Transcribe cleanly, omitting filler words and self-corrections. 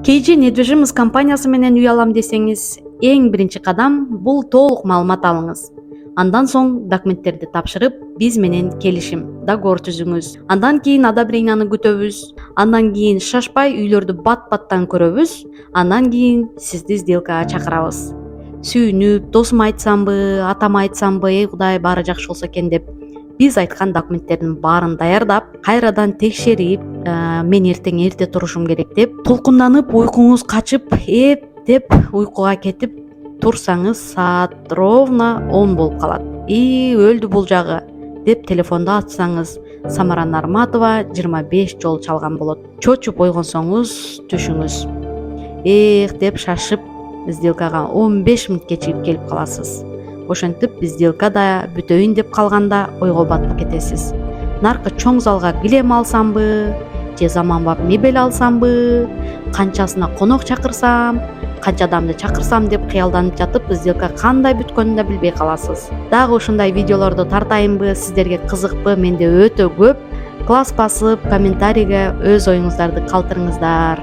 KG недвижимость компаниясы менен үй алам десеңиз, эң биринчи кадам бул толук маалымат алыңыз. Андан соң документтерди тапшырып, биз менен келишим, договор түзүңүз. Андан кийин одобренияны күтөбүз. Андан кийин шашпай үйлөрдү бат-баттан көрөбүз. Андан кийин сизди сделкага чакырабыз. Сүйүнүп, досума айтсамбы, атама айтсамбы, эй Кудай баары жакшы болсо экен деп биз айткан документтердин баарын даярдап, кайрадан текшерип, мен эртең эрте турушум керек деп, толкунданып, уйкуңуз качып, деп уйкуга кетип турсаңыз, саат ровно 10 болуп калат. Өлдү бул жагы деп телефонду ачсаңыз, Самара Нарматова 25 жол чалган болот. Чочуп ойгонсоңуз түшүңүз. Деп шашып, сделкага 15 мүнөт кечигип келип каласыз. Ошентип сделкада бүтөйүн деп калганда ойго батып кетесиз. Наркы чоң залга килем алсамбы, же заманбап мебель алсамбы, канчасына конок чакырсам, канча адамды чакырсам деп кыялданып жатып, сделка кандай бүткөнүн да билбей каласыз. Дагы ушундай видеолорду тартайынбы, сиздерге кызыкпы? Менде өтө көп. Класс басып, комментарийге өз оюңуздарды калтырыңыздар.